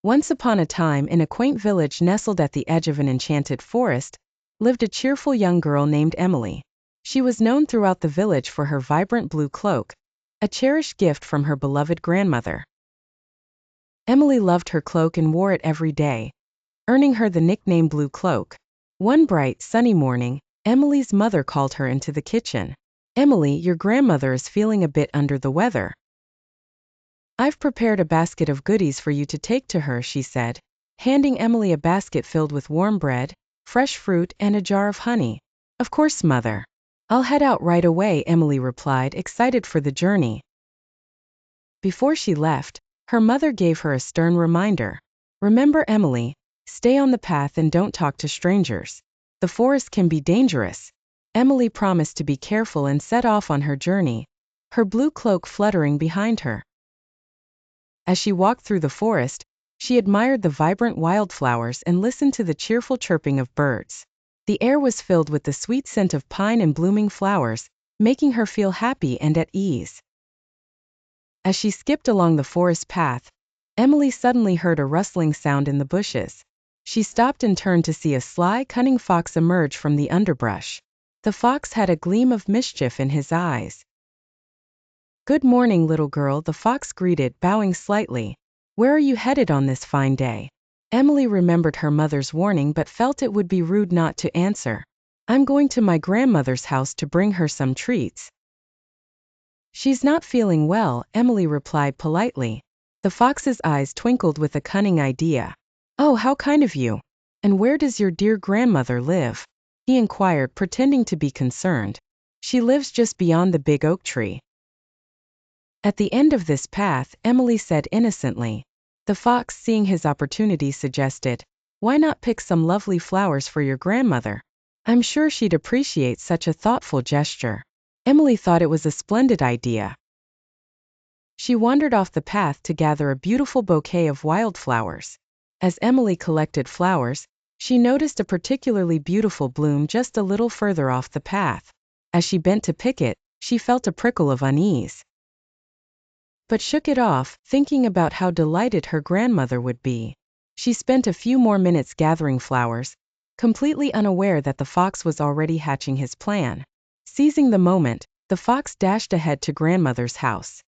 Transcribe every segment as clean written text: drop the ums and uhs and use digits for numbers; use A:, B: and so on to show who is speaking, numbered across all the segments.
A: Once upon a time, in a quaint village nestled at the edge of an enchanted forest, lived a cheerful young girl named Emily. She was known throughout the village for her vibrant blue cloak, a cherished gift from her beloved grandmother. Emily loved her cloak and wore it every day, earning her the nickname Blue Cloak. One bright, sunny morning, Emily's mother called her into the kitchen. "Emily, your grandmother is feeling a bit under the weather. I've prepared a basket of goodies for you to take to her," she said, handing Emily a basket filled with warm bread, fresh fruit, and a jar of honey. "Of course, mother. I'll head out right away," Emily replied, excited for the journey. Before she left, her mother gave her a stern reminder. "Remember, Emily, stay on the path and don't talk to strangers. The forest can be dangerous." Emily promised to be careful and set off on her journey, her blue cloak fluttering behind her. As she walked through the forest, she admired the vibrant wildflowers and listened to the cheerful chirping of birds. The air was filled with the sweet scent of pine and blooming flowers, making her feel happy and at ease. As she skipped along the forest path, Emily suddenly heard a rustling sound in the bushes. She stopped and turned to see a sly, cunning fox emerge from the underbrush. The fox had a gleam of mischief in his eyes. "Good morning, little girl," the fox greeted, bowing slightly. "Where are you headed on this fine day?" Emily remembered her mother's warning but felt it would be rude not to answer. "I'm going to my grandmother's house to bring her some treats." "She's not feeling well," Emily replied politely. The fox's eyes twinkled with a cunning idea. "Oh, how kind of you! And where does your dear grandmother live?" he inquired, pretending to be concerned. "She lives just beyond the big oak tree." "At the end of this path," Emily said innocently. The fox, seeing his opportunity, suggested, "Why not pick some lovely flowers for your grandmother? I'm sure she'd appreciate such a thoughtful gesture." Emily thought it was a splendid idea. She wandered off the path to gather a beautiful bouquet of wildflowers. As Emily collected flowers, she noticed a particularly beautiful bloom just a little further off the path. As she bent to pick it, she felt a prickle of unease, but shook it off, thinking about how delighted her grandmother would be. She spent a few more minutes gathering flowers, completely unaware that the fox was already hatching his plan. Seizing the moment, the fox dashed ahead to grandmother's house.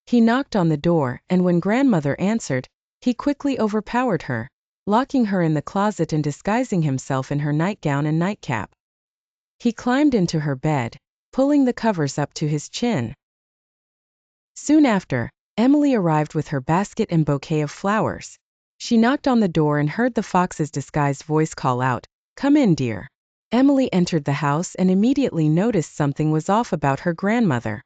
A: He knocked on the door, and when grandmother answered, he quickly overpowered her, locking her in the closet and disguising himself in her nightgown and nightcap. He climbed into her bed, pulling the covers up to his chin. Soon after, Emily arrived with her basket and bouquet of flowers. She knocked on the door and heard the fox's disguised voice call out, "Come in, dear." Emily entered the house and immediately noticed something was off about her grandmother.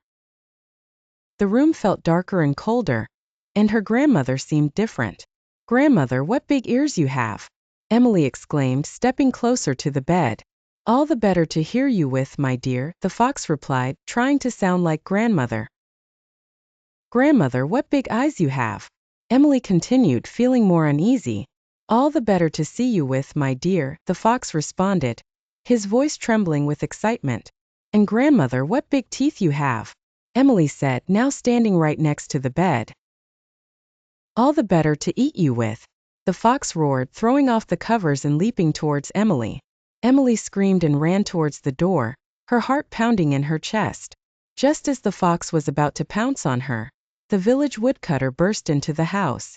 A: The room felt darker and colder, and her grandmother seemed different. "Grandmother, what big ears you have!" Emily exclaimed, stepping closer to the bed. "All the better to hear you with, my dear," the fox replied, trying to sound like grandmother. "Grandmother, what big eyes you have!" Emily continued, feeling more uneasy. "All the better to see you with, my dear," the fox responded, his voice trembling with excitement. "And grandmother, what big teeth you have!" Emily said, now standing right next to the bed. "All the better to eat you with," the fox roared, throwing off the covers and leaping towards Emily. Emily screamed and ran towards the door, her heart pounding in her chest. Just as the fox was about to pounce on her, the village woodcutter burst into the house.